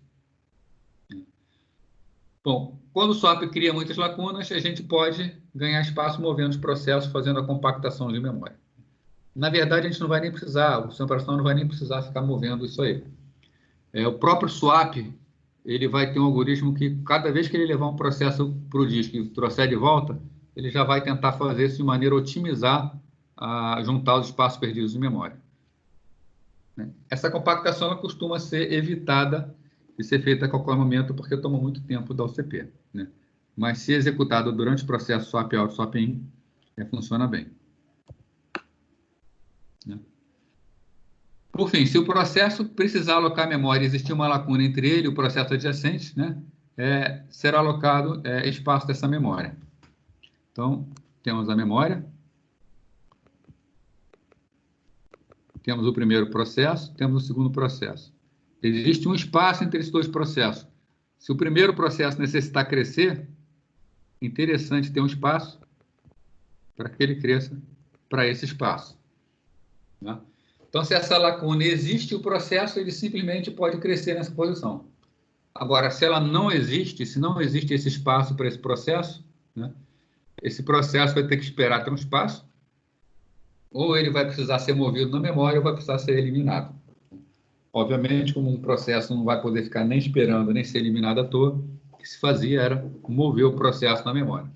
Bom, quando o swap cria muitas lacunas, a gente pode ganhar espaço movendo os processos, fazendo a compactação de memória. Na verdade, a gente não vai nem precisar, o sistema operacional não vai nem precisar ficar movendo isso aí. O próprio swap, ele vai ter um algoritmo que, cada vez que ele levar um processo para o disco e trouxer de volta, ele já vai tentar fazer isso de maneira a otimizar, juntar os espaços perdidos de memória. né? Essa compactação ela costuma ser evitada de ser feita a qualquer momento, porque toma muito tempo da OCP, né? Mas se executado durante o processo swap out, swap in, funciona bem, né? Por fim, se o processo precisar alocar memória e existir uma lacuna entre ele e o processo adjacente, né, será alocado espaço dessa memória. Então, temos a memória, temos o primeiro processo, temos o segundo processo. Existe um espaço entre esses dois processos. Se o primeiro processo necessitar crescer, interessante ter um espaço para que ele cresça para esse espaço, né? Então, se essa lacuna existe, o processo ele simplesmente pode crescer nessa posição. Agora, se ela não existe, se não existe esse espaço para esse processo, né, esse processo vai ter que esperar ter um espaço, ou ele vai precisar ser movido na memória, ou vai precisar ser eliminado. Obviamente, como um processo não vai poder ficar nem esperando, nem ser eliminado à toa, o que se fazia era mover o processo na memória.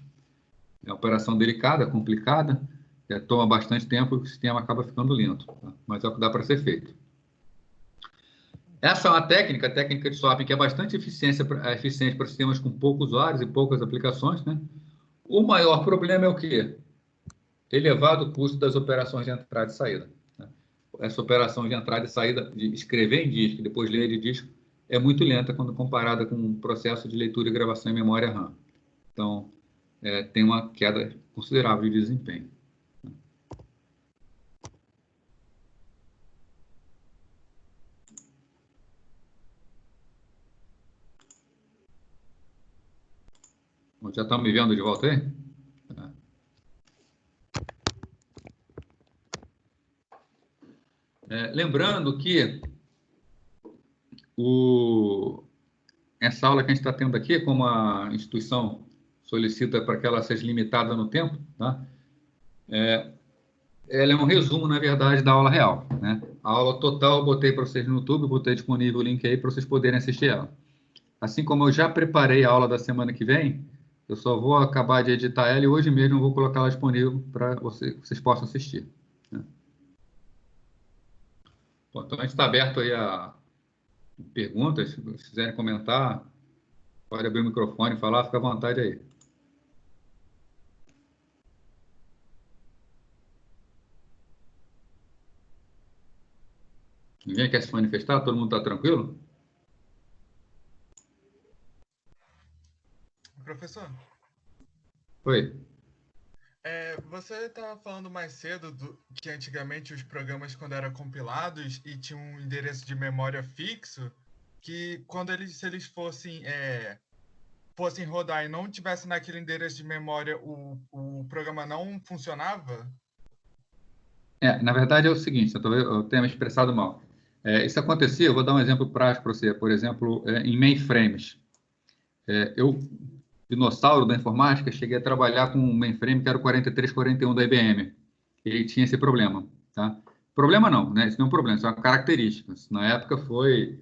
É uma operação delicada, complicada, toma bastante tempo e o sistema acaba ficando lento, tá? Mas é o que dá para ser feito. Essa é uma técnica, a técnica de swapping, que é bastante eficiente para sistemas com poucos usuários e poucas aplicações, né? O maior problema é o quê? Elevado custo das operações de entrada e saída, né? Essa operação de entrada e saída, de escrever em disco e depois ler de disco, é muito lenta quando comparada com o processo de leitura e gravação em memória RAM. Então, tem uma queda considerável de desempenho. Já estão me vendo de volta aí? Lembrando que essa aula que a gente está tendo aqui, como a instituição solicita para que ela seja limitada no tempo, tá? Ela é um resumo, na verdade, da aula real, né? A aula total eu botei para vocês no YouTube, botei disponível o link aí para vocês poderem assistir ela. Assim como eu já preparei a aula da semana que vem, eu só vou acabar de editar ela e hoje mesmo eu vou colocar ela disponível para vocês possam assistir, né? Bom, então a gente está aberto aí a perguntas, se quiserem comentar, pode abrir o microfone e falar, fica à vontade aí. Ninguém quer se manifestar? Todo mundo está tranquilo? Professor? Oi. Você estava falando mais cedo que antigamente os programas, quando eram compilados e tinham um endereço de memória fixo, que quando se eles fossem rodar e não tivesse naquele endereço de memória, o programa não funcionava? Na verdade é o seguinte, eu tenho me expressado mal. Isso acontecia, eu vou dar um exemplo prático para você, por exemplo, em mainframes. Eu, dinossauro da informática, cheguei a trabalhar com um mainframe que era o 4341 da IBM. Ele tinha esse problema, tá? Problema não, né? Isso não é um problema, isso é uma característica. Isso, na época foi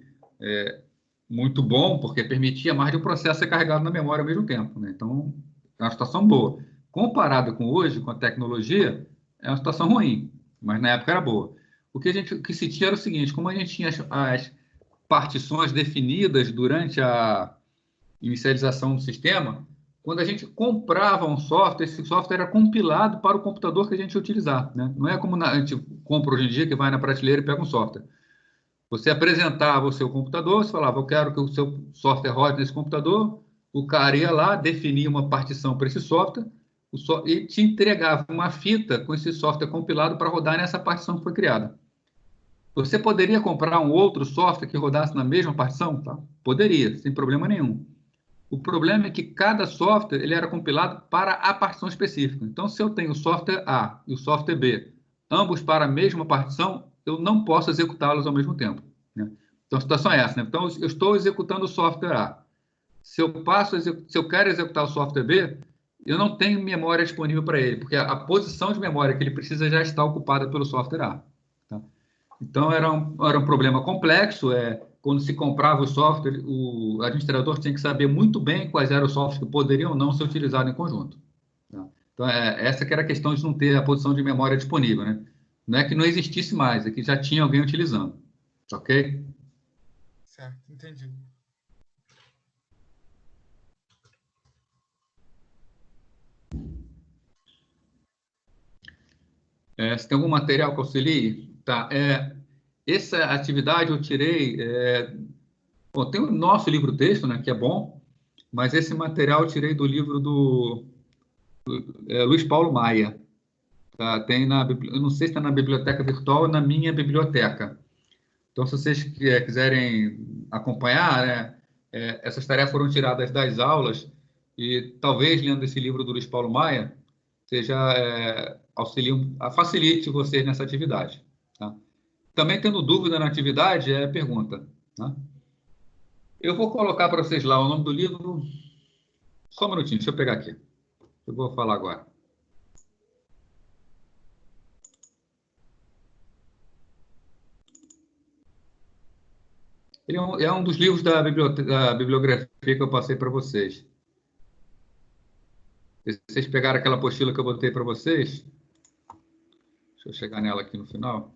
muito bom, porque permitia mais de um processo ser carregado na memória ao mesmo tempo, né? Então, é uma situação boa. Comparado com hoje, com a tecnologia, é uma situação ruim, mas na época era boa. O que se tinha era o seguinte, como a gente tinha as partições definidas durante a inicialização do sistema, quando a gente comprava um software, esse software era compilado para o computador que a gente ia utilizar, né? Não é como a gente compra hoje em dia, que vai na prateleira e pega um software. Você apresentava o seu computador, você falava, eu quero que o seu software rode nesse computador, o cara ia lá, definia uma partição para esse software, e te entregava uma fita com esse software compilado para rodar nessa partição que foi criada. Você poderia comprar um outro software que rodasse na mesma partição? Tá? Poderia, sem problema nenhum. O problema é que cada software ele era compilado para a partição específica. Então, se eu tenho o software A e o software B, ambos para a mesma partição, eu não posso executá-los ao mesmo tempo, né? Então, a situação é essa, né? Então, eu estou executando o software A. Se eu quero executar o software B, eu não tenho memória disponível para ele, porque a posição de memória que ele precisa já está ocupada pelo software A, tá? Então, era um problema complexo. Quando se comprava o software, o administrador tinha que saber muito bem quais eram os softwares que poderiam ou não ser utilizados em conjunto, tá? Então, essa que era a questão de não ter a posição de memória disponível, né? Não é que não existisse mais, é que já tinha alguém utilizando, Ok? Certo, entendi. Se tem algum material que auxilie? Tá. Essa atividade eu tirei... bom, tem o nosso livro-texto, né, que é bom, mas esse material eu tirei do livro do Luiz Paulo Maia. Tá? Eu não sei se está na biblioteca virtual ou na minha biblioteca. Então, se vocês quiserem acompanhar, né, essas tarefas foram tiradas das aulas e talvez lendo esse livro do Luiz Paulo Maia seja facilite vocês nessa atividade. Tá? Também tendo dúvida na atividade, pergunta. Tá? Eu vou colocar para vocês lá o nome do livro. Só um minutinho, deixa eu pegar aqui. Eu vou falar agora. Ele é um dos livros da bibliografia que eu passei para vocês. Se vocês pegaram aquela apostila que eu botei para vocês, deixa eu chegar nela aqui no final.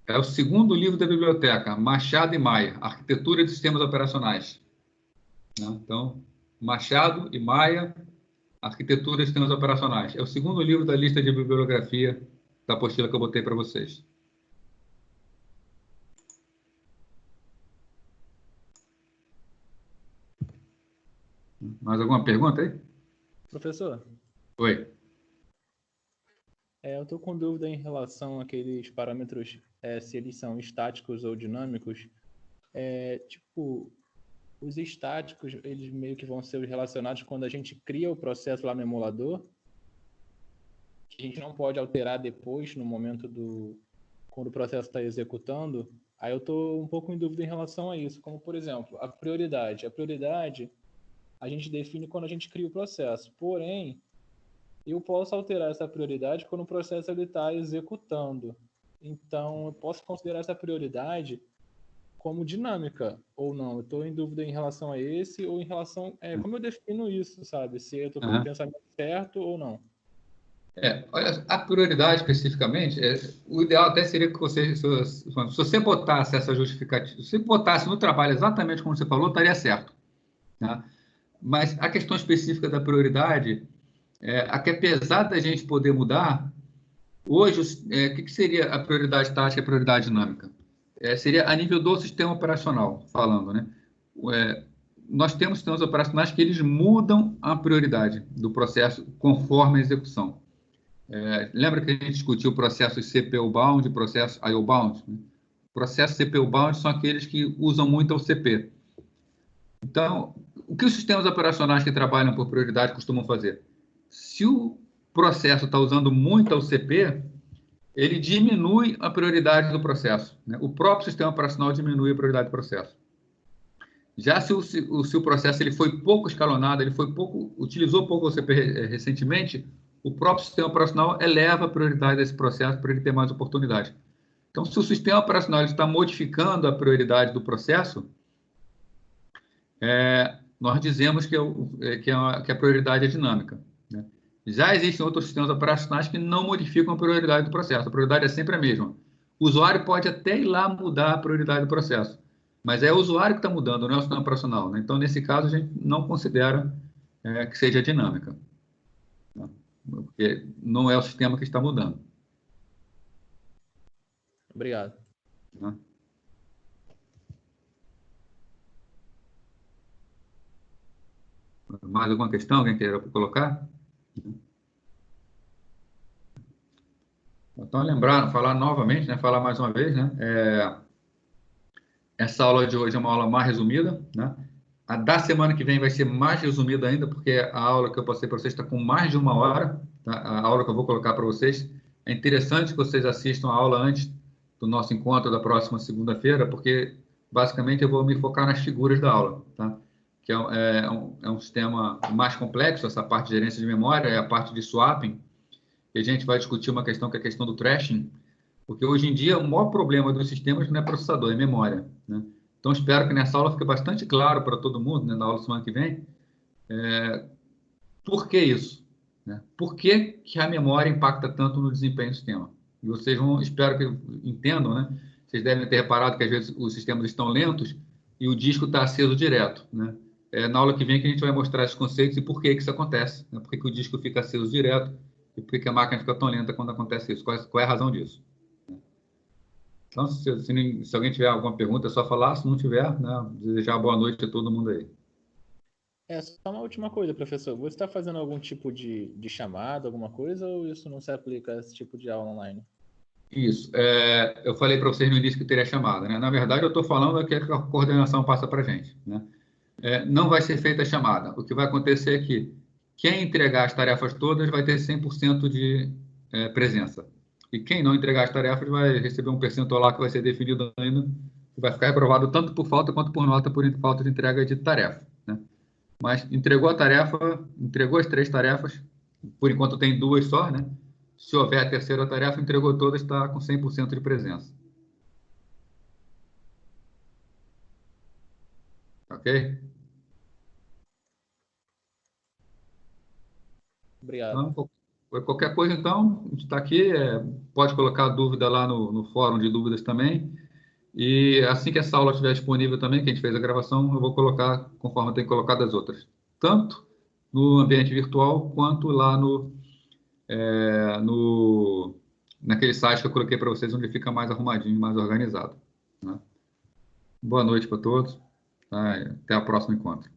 É o segundo livro da biblioteca, Machado e Maia, Arquitetura de Sistemas Operacionais. Então, Machado e Maia, Arquitetura de Sistemas Operacionais. É o segundo livro da lista de bibliografia da apostila que eu botei para vocês. Mais alguma pergunta aí? Professor? Oi. Eu estou com dúvida em relação àqueles parâmetros, se eles são estáticos ou dinâmicos. Tipo, os estáticos, eles meio que vão ser relacionados quando a gente cria o processo lá no emulador, que a gente não pode alterar depois, no momento quando o processo está executando. Aí eu estou um pouco em dúvida em relação a isso, como, por exemplo, a prioridade. A prioridade a gente define quando a gente cria o processo, porém, eu posso alterar essa prioridade quando o processo está executando. Então, eu posso considerar essa prioridade como dinâmica ou não. Eu estou em dúvida em relação a esse ou em relação... como eu defino isso, sabe? Se eu estou com o pensamento certo ou não. Olha, a prioridade especificamente, o ideal até seria que você, se você botasse essa justificativa, se você botasse no trabalho exatamente como você falou, estaria certo. Tá? Mas a questão específica da prioridade que apesar da gente poder mudar, hoje, o que seria a prioridade tática e a prioridade dinâmica? Seria a nível do sistema operacional, falando, né? Nós temos sistemas operacionais que eles mudam a prioridade do processo conforme a execução. Lembra que a gente discutiu o processo CPU-bound e processo IO-bound? Né? Processos CPU-bound são aqueles que usam muito o CP. Então, o que os sistemas operacionais que trabalham por prioridade costumam fazer? Se o processo está usando muito o CP, ele diminui a prioridade do processo. Né? O próprio sistema operacional diminui a prioridade do processo. Já se o processo ele foi pouco escalonado, utilizou pouco o CP recentemente, o próprio sistema operacional eleva a prioridade desse processo para ele ter mais oportunidade. Então, se o sistema operacional está modificando a prioridade do processo, nós dizemos que a prioridade é dinâmica. Né? Já existem outros sistemas operacionais que não modificam a prioridade do processo. A prioridade é sempre a mesma. O usuário pode até ir lá mudar a prioridade do processo, mas é o usuário que está mudando, não é o sistema operacional. Né? Então, nesse caso, a gente não considera que seja dinâmica, né? Porque não é o sistema que está mudando. Obrigado. Né? Mais alguma questão? Alguém queira colocar? Então, falar novamente, né? Falar mais uma vez, né? Essa aula de hoje é uma aula mais resumida, né? A da semana que vem vai ser mais resumida ainda, porque a aula que eu passei para vocês está com mais de 1 hora, tá? A aula que eu vou colocar para vocês. É interessante que vocês assistam a aula antes do nosso encontro da próxima segunda-feira, porque, basicamente, eu vou me focar nas figuras da aula, tá? Que é um sistema mais complexo, essa parte de gerência de memória, é a parte de swapping, e a gente vai discutir uma questão que é a questão do trashing, porque hoje em dia o maior problema dos sistemas não é processador, é memória, né? Então, espero que nessa aula fique bastante claro para todo mundo, né, na aula da semana que vem, por que isso? né? Por que que a memória impacta tanto no desempenho do sistema? E vocês vão, espero que entendam, né? Vocês devem ter reparado que às vezes os sistemas estão lentos e o disco está aceso direto, né? Na aula que vem que a gente vai mostrar esses conceitos e por que que isso acontece, né? Por que que o disco fica aceso direto e por que que a máquina fica tão lenta quando acontece isso? Qual é a razão disso? Então, se alguém tiver alguma pergunta, é só falar. Se não tiver, né, desejar boa noite a todo mundo aí. Só uma última coisa, professor. Você está fazendo algum tipo de chamada, alguma coisa, ou isso não se aplica a esse tipo de aula online? Isso. Eu falei para vocês no início que teria chamada, né? Na verdade, eu estou falando aqui que a coordenação passa para a gente, né? Não vai ser feita a chamada. O que vai acontecer é que quem entregar as tarefas todas vai ter 100% de presença. E quem não entregar as tarefas vai receber um percentual lá que vai ser definido ainda, que vai ficar reprovado tanto por falta quanto por nota por falta de entrega de tarefa, né? Mas entregou a tarefa, entregou as 3 tarefas, por enquanto tem 2 só, né? Se houver a terceira tarefa, entregou todas, está com 100% de presença. Ok? Obrigado. Então, qualquer coisa, então, a gente está aqui. Pode colocar dúvida lá no fórum de dúvidas também. E assim que essa aula estiver disponível também, que a gente fez a gravação, eu vou colocar conforme eu tenho colocado as outras. Tanto no ambiente virtual, quanto lá naquele site que eu coloquei para vocês, onde fica mais arrumadinho, mais organizado, né? Boa noite para todos. Tá? Até o próximo encontro.